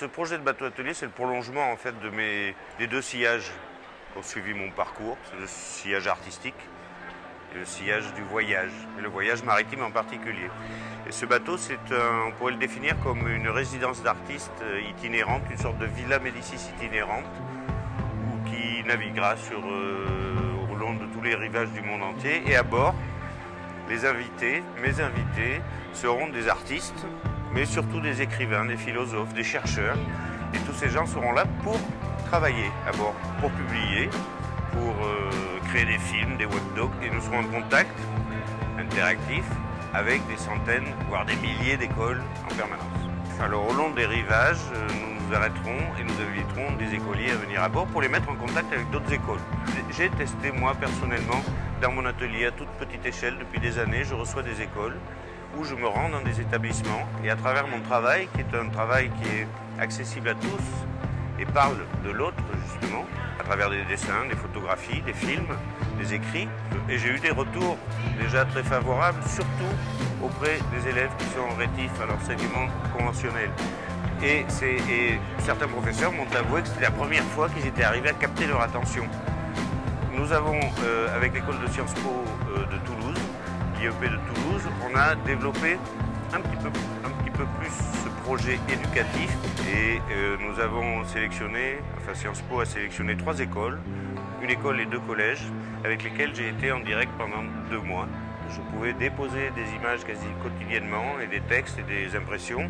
ce projet de bateau atelier, c'est le prolongement en fait des deux sillages qui ont suivi mon parcours. C'est le sillage artistique et le sillage du voyage, et le voyage maritime en particulier. Et ce bateau, on pourrait le définir comme une résidence d'artistes itinérante, une sorte de villa Médicis itinérante, qui naviguera au long de tous les rivages du monde entier. Et à bord, mes invités, seront des artistes, mais surtout des écrivains, des philosophes, des chercheurs. Et tous ces gens seront là pour travailler à bord, pour publier, pour créer des films, des webdocs. Et nous serons en contact interactif avec des centaines, voire des milliers d'écoles en permanence. Alors au long des rivages, nous nous arrêterons et nous inviterons des écoliers à venir à bord pour les mettre en contact avec d'autres écoles. J'ai testé moi personnellement dans mon atelier à toute petite échelle depuis des années. Je reçois des écoles où je me rends dans des établissements et à travers mon travail, qui est un travail qui est accessible à tous et parle de l'autre justement, à travers des dessins, des photographies, des films, des écrits. Et j'ai eu des retours déjà très favorables, surtout auprès des élèves qui sont rétifs à l'enseignement conventionnel. Et certains professeurs m'ont avoué que c'était la première fois qu'ils étaient arrivés à capter leur attention. Nous avons, avec l'école de Sciences Po de Toulouse, l'IEP de Toulouse, on a développé un petit peu plus ce projet éducatif et nous avons sélectionné, enfin Sciences Po a sélectionné 3 écoles, une école et 2 collèges avec lesquels j'ai été en direct pendant 2 mois. Je pouvais déposer des images quasi quotidiennement et des textes et des impressions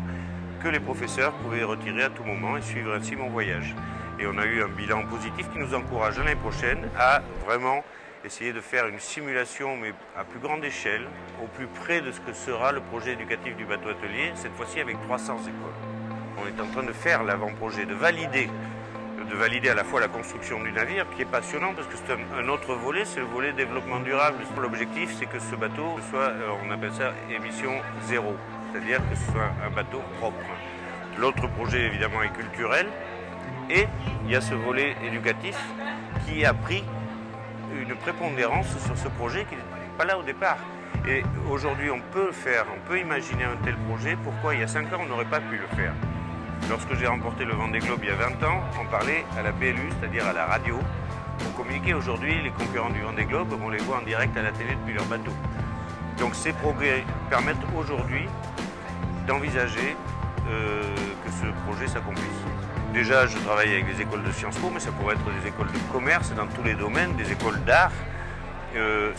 que les professeurs pouvaient retirer à tout moment et suivre ainsi mon voyage. Et on a eu un bilan positif qui nous encourage l'année prochaine à vraiment essayer de faire une simulation, mais à plus grande échelle, au plus près de ce que sera le projet éducatif du bateau atelier, cette fois-ci avec 300 écoles. On est en train de faire l'avant-projet, de valider à la fois la construction du navire, qui est passionnant parce que c'est un autre volet, c'est le volet développement durable. L'objectif, c'est que ce bateau soit, on appelle ça émission zéro, c'est-à-dire que ce soit un bateau propre. L'autre projet, évidemment, est culturel, et il y a ce volet éducatif qui a pris une prépondérance sur ce projet qui n'était pas là au départ. Et aujourd'hui, on peut le faire, on peut imaginer un tel projet. Pourquoi il y a 5 ans, on n'aurait pas pu le faire? Lorsque j'ai remporté le Vendée Globe il y a 20 ans, on parlait à la PLU, c'est-à-dire à la radio. Pour communiquer aujourd'hui, les concurrents du Vendée Globe, on les voit en direct à la télé depuis leur bateau. Donc ces progrès permettent aujourd'hui d'envisager que ce projet s'accomplisse. Déjà, je travaille avec des écoles de Sciences Po, mais ça pourrait être des écoles de commerce dans tous les domaines, des écoles d'art.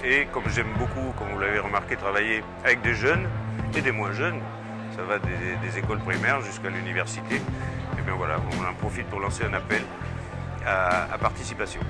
Et comme j'aime beaucoup, comme vous l'avez remarqué, travailler avec des jeunes et des moins jeunes, ça va des écoles primaires jusqu'à l'université, et bien voilà, on en profite pour lancer un appel à participation.